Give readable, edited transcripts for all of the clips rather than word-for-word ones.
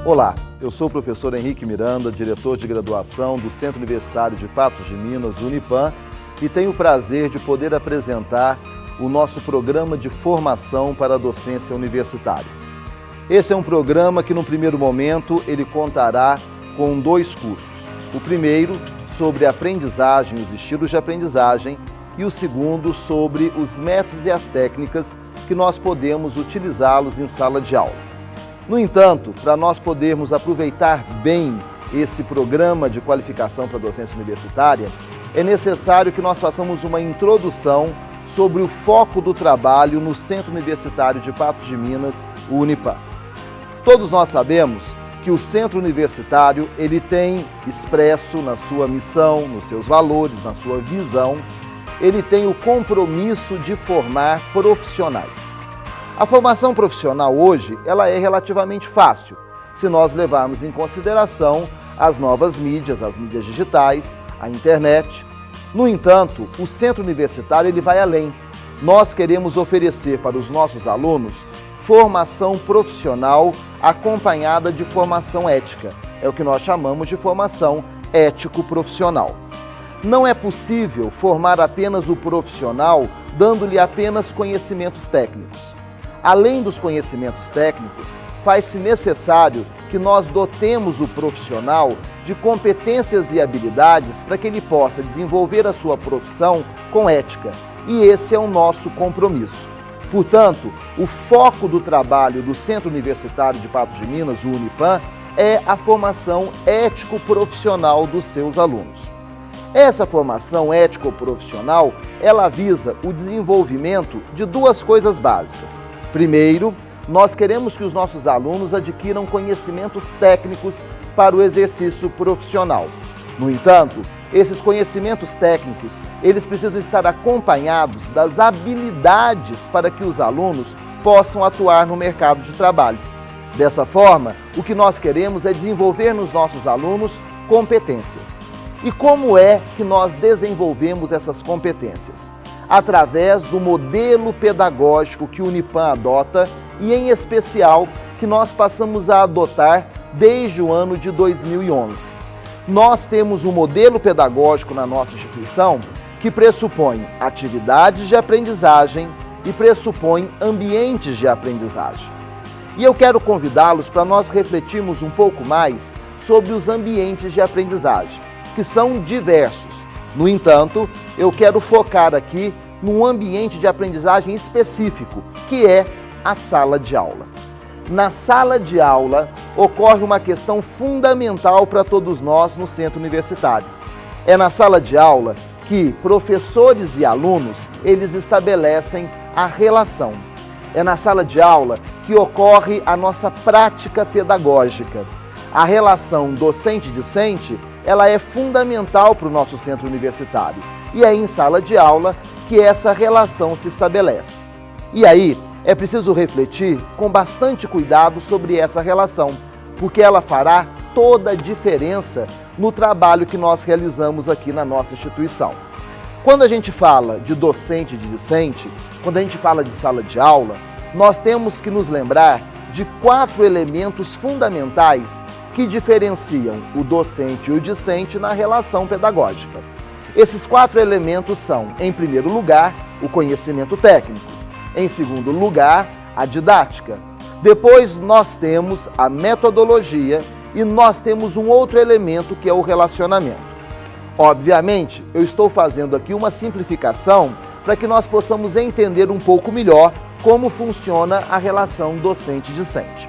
Olá, eu sou o professor Henrique Miranda, diretor de graduação do Centro Universitário de Patos de Minas, Unipam, e tenho o prazer de poder apresentar o nosso programa de formação para a docência universitária. Esse é um programa que, no primeiro momento, ele contará com 2 cursos. O primeiro, sobre aprendizagem, os estilos de aprendizagem, e o segundo, sobre os métodos e as técnicas que nós podemos utilizá-los em sala de aula. No entanto, para nós podermos aproveitar bem esse programa de qualificação para a docência universitária, é necessário que nós façamos uma introdução sobre o foco do trabalho no Centro Universitário de Patos de Minas, o Unipam. Todos nós sabemos que o Centro Universitário ele tem expresso na sua missão, nos seus valores, na sua visão, ele tem o compromisso de formar profissionais. A formação profissional hoje, ela é relativamente fácil, se nós levarmos em consideração as novas mídias, as mídias digitais, a internet. No entanto, o Centro Universitário ele vai além. Nós queremos oferecer para os nossos alunos formação profissional acompanhada de formação ética. É o que nós chamamos de formação ético-profissional. Não é possível formar apenas o profissional dando-lhe apenas conhecimentos técnicos. Além dos conhecimentos técnicos, faz-se necessário que nós dotemos o profissional de competências e habilidades para que ele possa desenvolver a sua profissão com ética. E esse é o nosso compromisso. Portanto, o foco do trabalho do Centro Universitário de Patos de Minas, o Unipam, é a formação ético-profissional dos seus alunos. Essa formação ético-profissional, ela visa o desenvolvimento de 2 coisas básicas. Primeiro, nós queremos que os nossos alunos adquiram conhecimentos técnicos para o exercício profissional. No entanto, esses conhecimentos técnicos, eles precisam estar acompanhados das habilidades para que os alunos possam atuar no mercado de trabalho. Dessa forma, o que nós queremos é desenvolver nos nossos alunos competências. E como é que nós desenvolvemos essas competências? Através do modelo pedagógico que o Unipam adota e, em especial, que nós passamos a adotar desde o ano de 2011. Nós temos um modelo pedagógico na nossa instituição que pressupõe atividades de aprendizagem e pressupõe ambientes de aprendizagem. E eu quero convidá-los para nós refletirmos um pouco mais sobre os ambientes de aprendizagem, que são diversos. No entanto, eu quero focar aqui num ambiente de aprendizagem específico, que é a sala de aula. Na sala de aula ocorre uma questão fundamental para todos nós no centro universitário. É na sala de aula que professores e alunos, eles estabelecem a relação. É na sala de aula que ocorre a nossa prática pedagógica. A relação docente-discente, ela é fundamental para o nosso centro universitário. E é em sala de aula que essa relação se estabelece. E aí, é preciso refletir com bastante cuidado sobre essa relação, porque ela fará toda a diferença no trabalho que nós realizamos aqui na nossa instituição. Quando a gente fala de docente e de discente, quando a gente fala de sala de aula, nós temos que nos lembrar de 4 elementos fundamentais que diferenciam o docente e o discente na relação pedagógica. Esses 4 elementos são, em primeiro lugar, o conhecimento técnico. Em segundo lugar, a didática. Depois nós temos a metodologia e nós temos um outro elemento que é o relacionamento. Obviamente, eu estou fazendo aqui uma simplificação para que nós possamos entender um pouco melhor como funciona a relação docente-discente.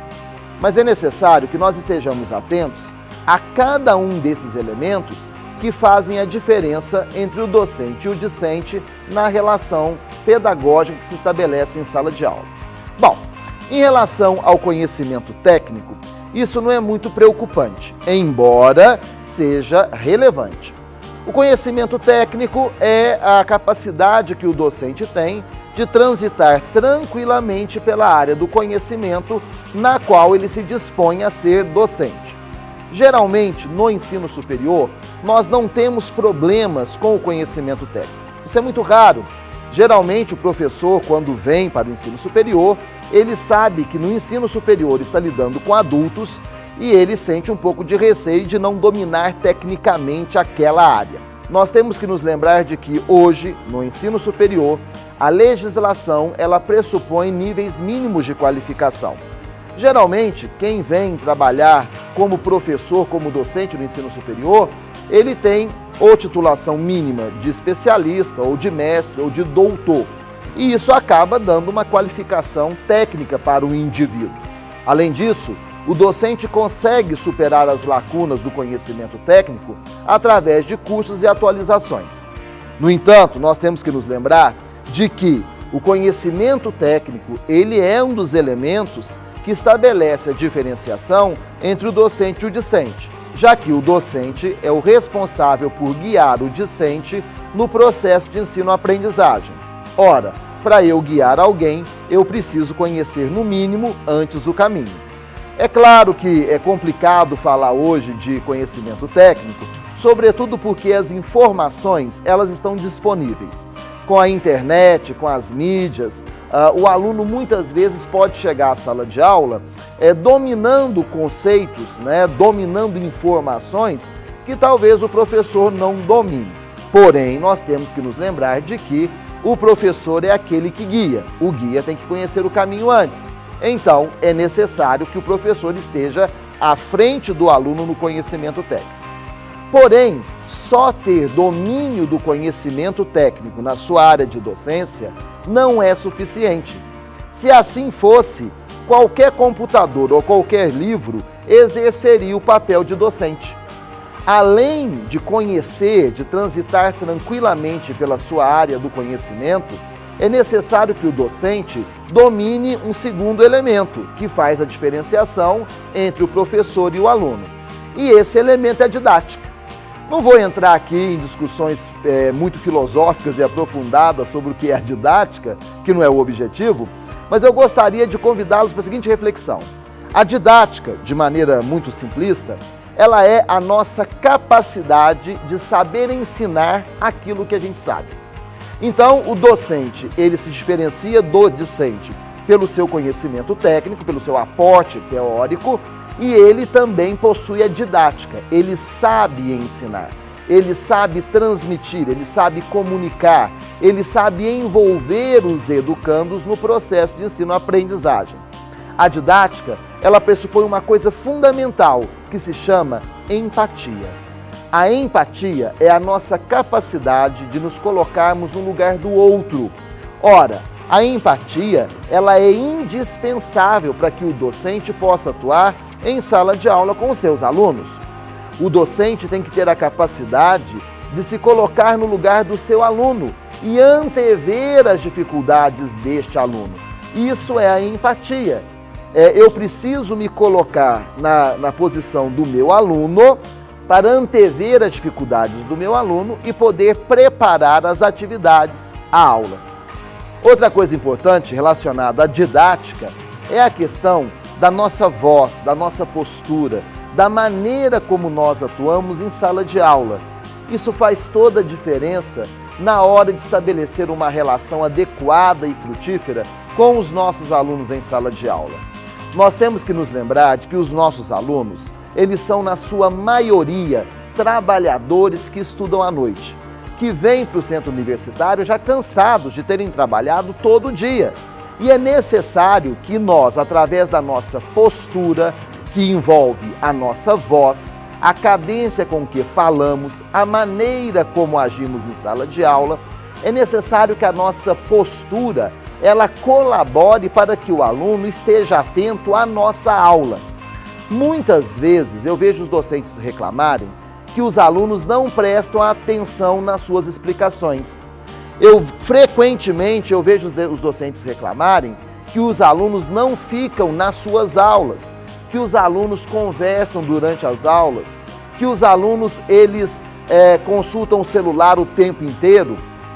Mas é necessário que nós estejamos atentos a cada um desses elementos que fazem a diferença entre o docente e o discente na relação pedagógica que se estabelece em sala de aula. Bom, em relação ao conhecimento técnico, isso não é muito preocupante, embora seja relevante. O conhecimento técnico é a capacidade que o docente tem de transitar tranquilamente pela área do conhecimento na qual ele se dispõe a ser docente. Geralmente, no ensino superior, nós não temos problemas com o conhecimento técnico. Isso é muito raro. Geralmente, o professor, quando vem para o ensino superior, ele sabe que no ensino superior está lidando com adultos e ele sente um pouco de receio de não dominar tecnicamente aquela área. Nós temos que nos lembrar de que hoje, no ensino superior, a legislação ela pressupõe níveis mínimos de qualificação. Geralmente, quem vem trabalhar como professor, como docente no ensino superior, ele tem ou titulação mínima de especialista, ou de mestre, ou de doutor. E isso acaba dando uma qualificação técnica para o indivíduo. Além disso, o docente consegue superar as lacunas do conhecimento técnico através de cursos e atualizações. No entanto, nós temos que nos lembrar de que o conhecimento técnico ele é um dos elementos que estabelece a diferenciação entre o docente e o discente, já que o docente é o responsável por guiar o discente no processo de ensino-aprendizagem. Ora, para eu guiar alguém, eu preciso conhecer no mínimo antes o caminho. É claro que é complicado falar hoje de conhecimento técnico, sobretudo porque as informações elas estão disponíveis. Com a internet, com as mídias, o aluno muitas vezes pode chegar à sala de aula dominando conceitos, dominando informações que talvez o professor não domine. Porém, nós temos que nos lembrar de que o professor é aquele que guia. O guia tem que conhecer o caminho antes. Então, é necessário que o professor esteja à frente do aluno no conhecimento técnico. Porém, só ter domínio do conhecimento técnico na sua área de docência não é suficiente. Se assim fosse, qualquer computador ou qualquer livro exerceria o papel de docente. Além de conhecer, de transitar tranquilamente pela sua área do conhecimento, é necessário que o docente domine um segundo elemento, que faz a diferenciação entre o professor e o aluno. E esse elemento é a didática. Não vou entrar aqui em discussões muito filosóficas e aprofundadas sobre o que é a didática, que não é o objetivo, mas eu gostaria de convidá-los para a seguinte reflexão. A didática, de maneira muito simplista, ela é a nossa capacidade de saber ensinar aquilo que a gente sabe. Então, o docente, ele se diferencia do discente pelo seu conhecimento técnico, pelo seu aporte teórico, e ele também possui a didática, ele sabe ensinar, ele sabe transmitir, ele sabe comunicar, ele sabe envolver os educandos no processo de ensino-aprendizagem. A didática, ela pressupõe uma coisa fundamental, que se chama empatia. A empatia é a nossa capacidade de nos colocarmos no lugar do outro. Ora, a empatia, ela é indispensável para que o docente possa atuar em sala de aula com os seus alunos. O docente tem que ter a capacidade de se colocar no lugar do seu aluno e antever as dificuldades deste aluno. Isso é a empatia. Eu preciso me colocar na posição do meu aluno para antever as dificuldades do meu aluno e poder preparar as atividades à aula. Outra coisa importante relacionada à didática é a questão da nossa voz, da nossa postura, da maneira como nós atuamos em sala de aula. Isso faz toda a diferença na hora de estabelecer uma relação adequada e frutífera com os nossos alunos em sala de aula. Nós temos que nos lembrar de que os nossos alunos, eles são, na sua maioria, trabalhadores que estudam à noite, que vêm para o centro universitário já cansados de terem trabalhado todo dia. E é necessário que nós, através da nossa postura, que envolve a nossa voz, a cadência com que falamos, a maneira como agimos em sala de aula, é necessário que a nossa postura ela colabore para que o aluno esteja atento à nossa aula. Muitas vezes eu vejo os docentes reclamarem que os alunos não prestam atenção nas suas explicações. Frequentemente eu vejo os docentes reclamarem que os alunos não ficam nas suas aulas, que os alunos conversam durante as aulas, que os alunos eles consultam o celular o tempo inteiro.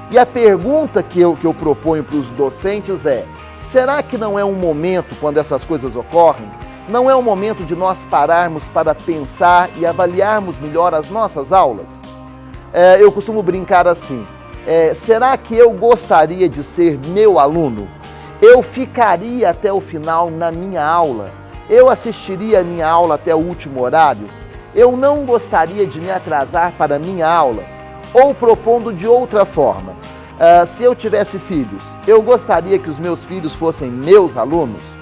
E a pergunta que eu proponho para os docentes é: será que não é um momento, quando essas coisas ocorrem, não é um momento de nós pararmos para pensar e avaliarmos melhor as nossas aulas? Eu costumo brincar assim: será que eu gostaria de ser meu aluno? Eu ficaria até o final na minha aula? Eu assistiria a minha aula até o último horário? Eu não gostaria de me atrasar para a minha aula? Ou propondo de outra forma, se eu tivesse filhos, eu gostaria que os meus filhos fossem meus alunos?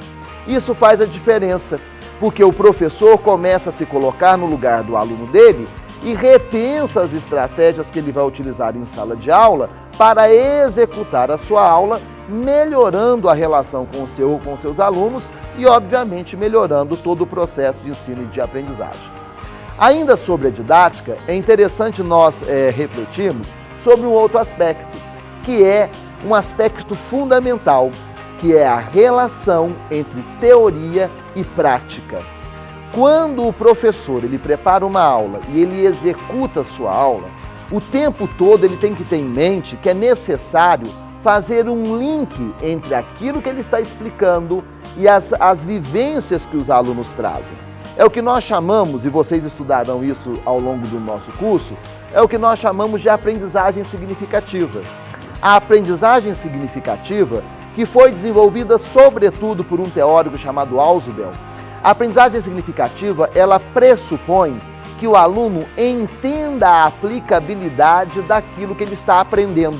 Isso faz a diferença, porque o professor começa a se colocar no lugar do aluno dele e repensa as estratégias que ele vai utilizar em sala de aula para executar a sua aula, melhorando a relação com seus alunos e, obviamente, melhorando todo o processo de ensino e de aprendizagem. Ainda sobre a didática, é interessante nós refletirmos sobre um outro aspecto, que é um aspecto fundamental, que é a relação entre teoria e prática. Quando o professor ele prepara uma aula e ele executa a sua aula, o tempo todo ele tem que ter em mente que é necessário fazer um link entre aquilo que ele está explicando e as vivências que os alunos trazem. É o que nós chamamos, e vocês estudarão isso ao longo do nosso curso, é o que nós chamamos de aprendizagem significativa. A aprendizagem significativa, que foi desenvolvida sobretudo por um teórico chamado Ausubel, a aprendizagem significativa, ela pressupõe que o aluno entenda a aplicabilidade daquilo que ele está aprendendo.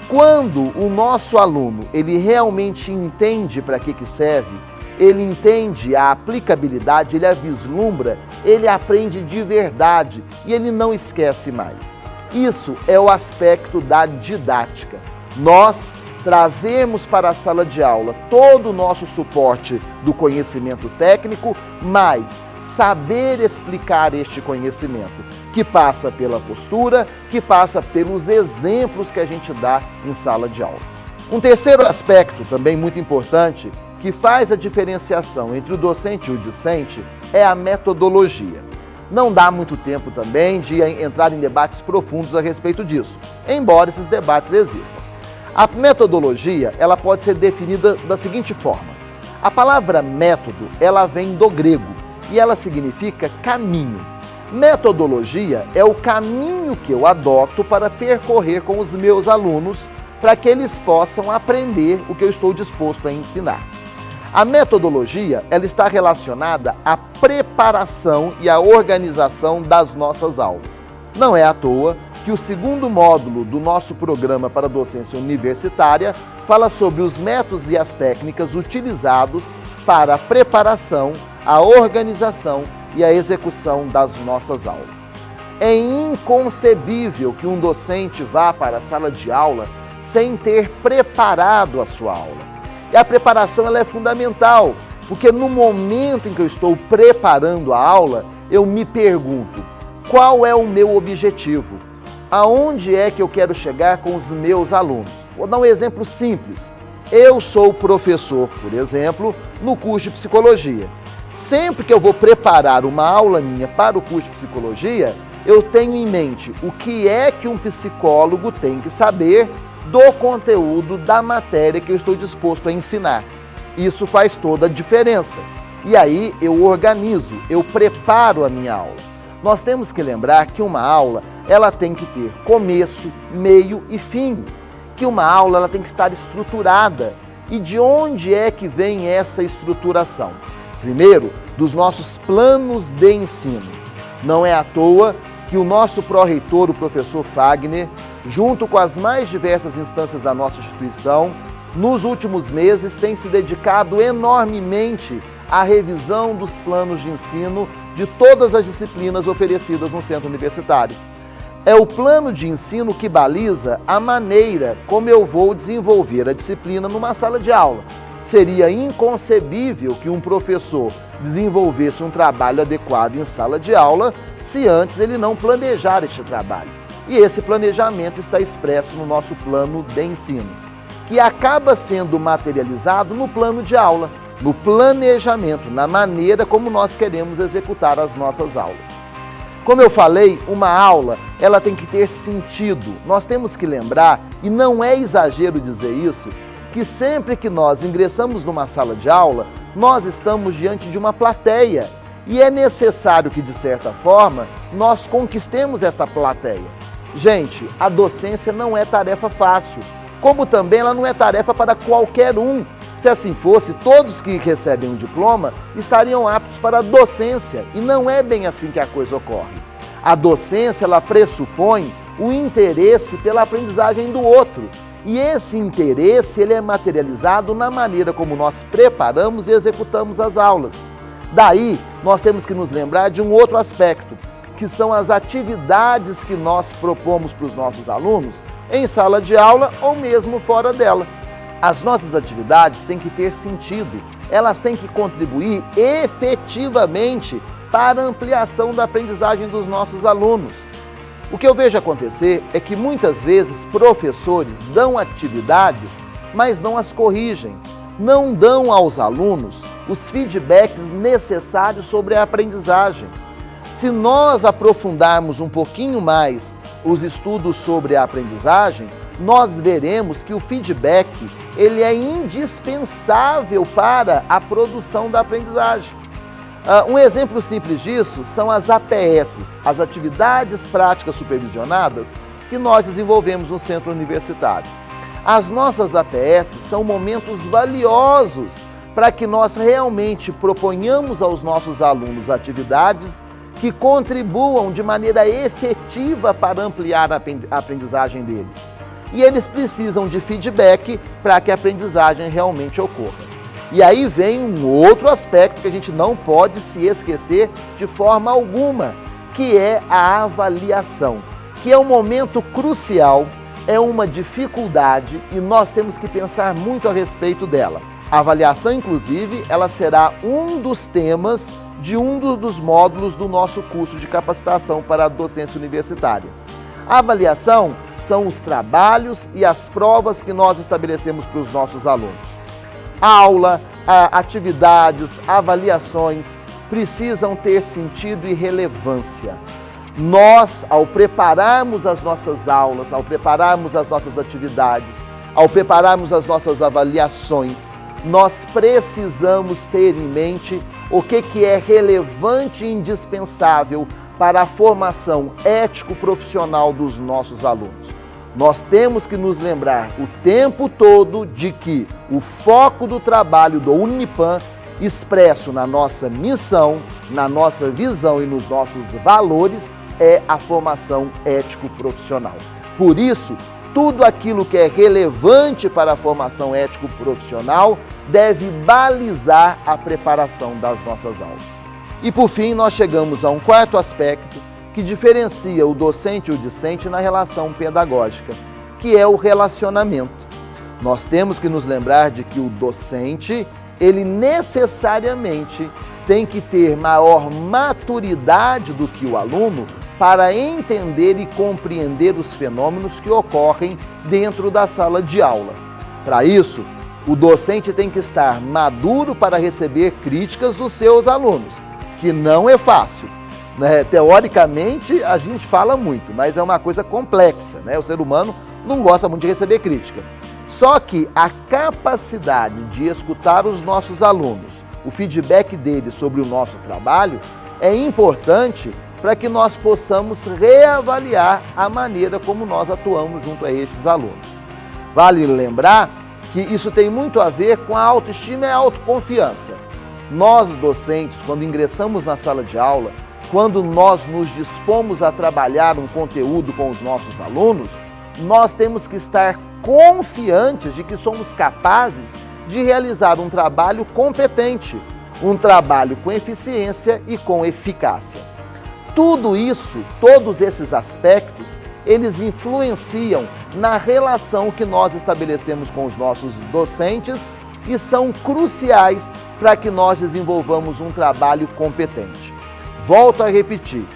Quando o nosso aluno, ele realmente entende para que serve, ele entende a aplicabilidade, ele a vislumbra, ele aprende de verdade e ele não esquece mais. Isso é o aspecto da didática. Nós trazemos para a sala de aula todo o nosso suporte do conhecimento técnico, mas saber explicar este conhecimento, que passa pela postura, que passa pelos exemplos que a gente dá em sala de aula. Um terceiro aspecto, também muito importante, que faz a diferenciação entre o docente e o discente, é a metodologia. Não dá muito tempo também de entrar em debates profundos a respeito disso, embora esses debates existam. A metodologia, ela pode ser definida da seguinte forma. A palavra método, ela vem do grego e ela significa caminho. Metodologia é o caminho que eu adoto para percorrer com os meus alunos para que eles possam aprender o que eu estou disposto a ensinar. A metodologia, ela está relacionada à preparação e à organização das nossas aulas. Não é à toa que o segundo módulo do nosso programa para a docência universitária fala sobre os métodos e as técnicas utilizados para a preparação, a organização e a execução das nossas aulas. É inconcebível que um docente vá para a sala de aula sem ter preparado a sua aula. E a preparação ela é fundamental, porque no momento em que eu estou preparando a aula, eu me pergunto, qual é o meu objetivo? Aonde é que eu quero chegar com os meus alunos? Vou dar um exemplo simples. Eu sou professor, por exemplo, no curso de psicologia. Sempre que eu vou preparar uma aula minha para o curso de psicologia, eu tenho em mente o que é que um psicólogo tem que saber do conteúdo da matéria que eu estou disposto a ensinar. Isso faz toda a diferença. E aí eu organizo, eu preparo a minha aula. Nós temos que lembrar que uma aula, ela tem que ter começo, meio e fim. Que uma aula ela tem que estar estruturada. E de onde é que vem essa estruturação? Primeiro, dos nossos planos de ensino. Não é à toa que o nosso pró-reitor, o professor Fagner, junto com as mais diversas instâncias da nossa instituição, nos últimos meses tem se dedicado enormemente à revisão dos planos de ensino de todas as disciplinas oferecidas no centro universitário. É o plano de ensino que baliza a maneira como eu vou desenvolver a disciplina numa sala de aula. Seria inconcebível que um professor desenvolvesse um trabalho adequado em sala de aula se antes ele não planejar este trabalho. E esse planejamento está expresso no nosso plano de ensino, que acaba sendo materializado no plano de aula, no planejamento, na maneira como nós queremos executar as nossas aulas. Como eu falei, uma aula, ela tem que ter sentido. Nós temos que lembrar, e não é exagero dizer isso, que sempre que nós ingressamos numa sala de aula, nós estamos diante de uma plateia. E é necessário que, de certa forma, nós conquistemos esta plateia. Gente, a docência não é tarefa fácil, como também ela não é tarefa para qualquer um. Se assim fosse, todos que recebem um diploma estariam aptos para a docência, e não é bem assim que a coisa ocorre. A docência, ela pressupõe o interesse pela aprendizagem do outro, e esse interesse ele é materializado na maneira como nós preparamos e executamos as aulas. Daí, nós temos que nos lembrar de um outro aspecto, que são as atividades que nós propomos para os nossos alunos em sala de aula ou mesmo fora dela. As nossas atividades têm que ter sentido, elas têm que contribuir efetivamente para a ampliação da aprendizagem dos nossos alunos. O que eu vejo acontecer é que muitas vezes professores dão atividades, mas não as corrigem, não dão aos alunos os feedbacks necessários sobre a aprendizagem. Se nós aprofundarmos um pouquinho mais os estudos sobre a aprendizagem, nós veremos que o feedback ele é indispensável para a produção da aprendizagem. Um exemplo simples disso são as APS, as Atividades Práticas Supervisionadas, que nós desenvolvemos no centro universitário. As nossas APS são momentos valiosos para que nós realmente proponhamos aos nossos alunos atividades que contribuam de maneira efetiva para ampliar a aprendizagem deles. E eles precisam de feedback para que a aprendizagem realmente ocorra. E aí vem um outro aspecto que a gente não pode se esquecer de forma alguma, que é a avaliação, que é um momento crucial, é uma dificuldade e nós temos que pensar muito a respeito dela. A avaliação, inclusive, ela será um dos temas de um dos módulos do nosso curso de capacitação para a docência universitária. A avaliação são os trabalhos e as provas que nós estabelecemos para os nossos alunos. A aula, atividades, avaliações precisam ter sentido e relevância. Nós, ao prepararmos as nossas aulas, ao prepararmos as nossas atividades, ao prepararmos as nossas avaliações, nós precisamos ter em mente o que é relevante e indispensável para a formação ético-profissional dos nossos alunos. Nós temos que nos lembrar o tempo todo de que o foco do trabalho do Unipan, expresso na nossa missão, na nossa visão e nos nossos valores, é a formação ético-profissional. Por isso, tudo aquilo que é relevante para a formação ético-profissional deve balizar a preparação das nossas aulas. E por fim, nós chegamos a um quarto aspecto que diferencia o docente e o discente na relação pedagógica, que é o relacionamento. Nós temos que nos lembrar de que o docente, ele necessariamente tem que ter maior maturidade do que o aluno para entender e compreender os fenômenos que ocorrem dentro da sala de aula. Para isso, o docente tem que estar maduro para receber críticas dos seus alunos, que não é fácil. Teoricamente, a gente fala muito, mas é uma coisa complexa, né? O ser humano não gosta muito de receber crítica. Só que a capacidade de escutar os nossos alunos, o feedback deles sobre o nosso trabalho, é importante para que nós possamos reavaliar a maneira como nós atuamos junto a estes alunos. Vale lembrar que isso tem muito a ver com a autoestima e a autoconfiança. Nós, docentes, quando ingressamos na sala de aula, quando nós nos dispomos a trabalhar um conteúdo com os nossos alunos, nós temos que estar confiantes de que somos capazes de realizar um trabalho competente, um trabalho com eficiência e com eficácia. Tudo isso, todos esses aspectos, eles influenciam na relação que nós estabelecemos com os nossos docentes e são cruciais para que nós desenvolvamos um trabalho competente. Volto a repetir,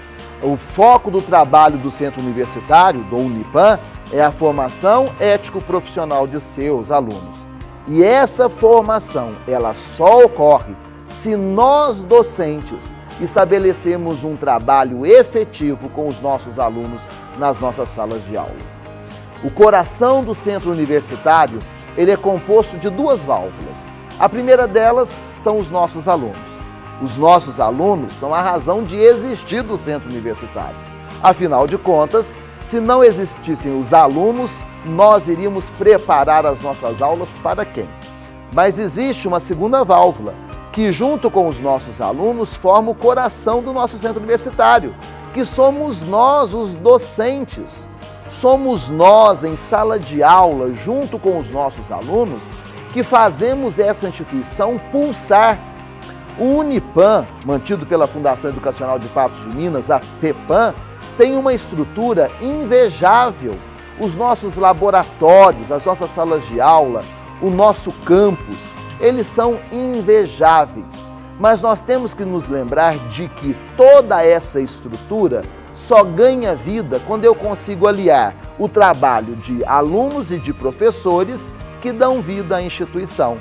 o foco do trabalho do Centro Universitário, do Unipan, é a formação ético-profissional de seus alunos. E essa formação, ela só ocorre se nós, docentes, estabelecemos um trabalho efetivo com os nossos alunos nas nossas salas de aulas. O coração do Centro Universitário, ele é composto de duas válvulas. A primeira delas são os nossos alunos. Os nossos alunos são a razão de existir do Centro Universitário. Afinal de contas, se não existissem os alunos, nós iríamos preparar as nossas aulas para quem? Mas existe uma segunda válvula, que junto com os nossos alunos forma o coração do nosso centro universitário, que somos nós, os docentes. Somos nós, em sala de aula, junto com os nossos alunos, que fazemos essa instituição pulsar. O Unipan, mantido pela Fundação Educacional de Patos de Minas, a FEPAM, tem uma estrutura invejável. Os nossos laboratórios, as nossas salas de aula, o nosso campus, eles são invejáveis. Mas nós temos que nos lembrar de que toda essa estrutura só ganha vida quando eu consigo aliar o trabalho de alunos e de professores que dão vida à instituição.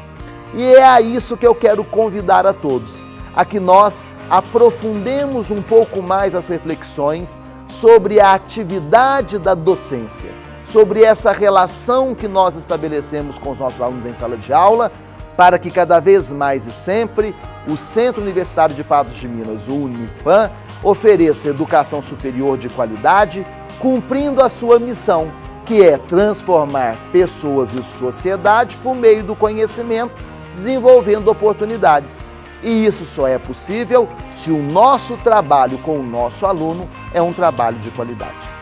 E é a isso que eu quero convidar a todos, a que nós aprofundemos um pouco mais as reflexões sobre a atividade da docência, sobre essa relação que nós estabelecemos com os nossos alunos em sala de aula, para que cada vez mais e sempre o Centro Universitário de Patos de Minas, o Unipan, ofereça educação superior de qualidade, cumprindo a sua missão, que é transformar pessoas e sociedade por meio do conhecimento, desenvolvendo oportunidades. E isso só é possível se o nosso trabalho com o nosso aluno é um trabalho de qualidade.